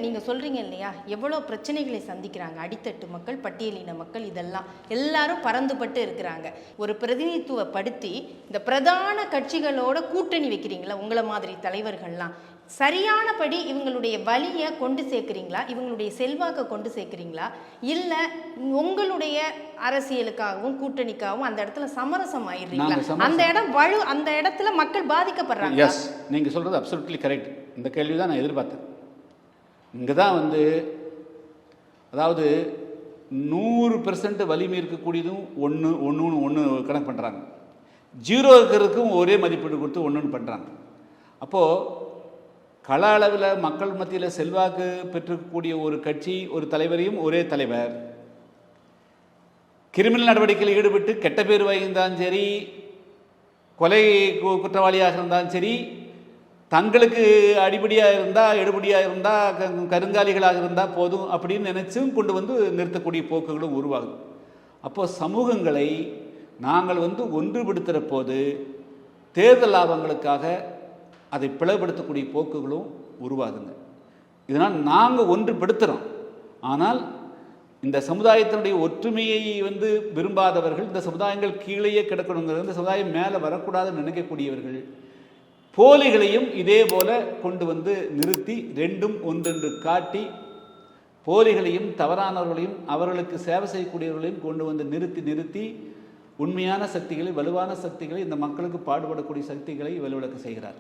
நீங்கள் சொல்கிறீங்க இல்லையா, எவ்வளோ பிரச்சனைகளை சந்திக்கிறாங்க அடித்தட்டு மக்கள், பட்டியலின மக்கள், இதெல்லாம் எல்லாரும் பறந்துபட்டு இருக்கிறாங்க. ஒரு பிரதிநிதித்துவப்படுத்தி இந்த பிரதான கட்சிகளோட கூட்டணி வைக்கிறீங்களா உங்களை மாதிரி தலைவர்கள்லாம், சரியானபடி இவங்களுடைய வழியை கொண்டு சேர்க்குறீங்களா, இவங்களுடைய செல்வாக்கை கொண்டு சேர்க்குறீங்களா, இல்லை உங்களுடைய அரசியலுக்காகவும் கூட்டணிக்காகவும் அந்த இடத்துல சமரசம் ஆயிடுறீங்களா? அந்த இடத்துல மக்கள் பாதிக்கப்படுறாங்க. எஸ், நீங்கள் சொல்கிறது அப்சல்யூட்லி கரெக்ட். இந்த கேள்வி தான் நான் எதிர்பார்த்தேன். இங்கே தான் அதாவது 100% வலிமை இருக்கக்கூடியதும் ஒன்று கணக்கு பண்ணுறாங்க, 0 இருக்கிறதுக்கும் ஒரே மதிப்பீடு கொடுத்து ஒன்று பண்ணுறாங்க. அப்போது கள அளவில் மக்கள் மத்தியில் செல்வாக்கு பெற்றிருக்கக்கூடிய ஒரு கட்சி, ஒரு தலைவரையும் ஒரே தலைவர் கிரிமினல் நடவடிக்கையில் ஈடுபட்டு கெட்ட பேர் வாங்கியிருந்தாலும் சரி, கொலை குற்றவாளியாக இருந்தாலும் சரி, தங்களுக்கு அடிப்படியாக இருந்தால் எடுபடியாக இருந்தால் கருங்காலிகளாக இருந்தால் போதும் அப்படின்னு நினைச்சும் கொண்டு நிறுத்தக்கூடிய போக்குகளும் உருவாகுது. அப்போது சமூகங்களை நாங்கள் ஒன்றுபடுத்துகிற போது தேர்தல் லாபங்களுக்காக அதை பிளவுபடுத்தக்கூடிய போக்குகளும் உருவாகுங்க. இதனால் நாங்கள் ஒன்றுபடுத்துகிறோம், ஆனால் இந்த சமுதாயத்தினுடைய ஒற்றுமையை விரும்பாதவர்கள், இந்த சமுதாயங்கள் கீழேயே கிடக்கணுங்கிறது, இந்த சமுதாயம் மேலே வரக்கூடாதுன்னு நினைக்கக்கூடியவர்கள் போலிகளையும் இதே போல கொண்டு நிறுத்தி ரெண்டும் ஒன்றென்று காட்டி போலிகளையும் தவறானவர்களையும் அவர்களுக்கு சேவை செய்யக்கூடியவர்களையும் கொண்டு நிறுத்தி உண்மையான சக்திகளை, வலுவான சக்திகளை, இந்த மக்களுக்கு பாடுபடக்கூடிய சக்திகளை வலுவிழக்க செய்கிறார்.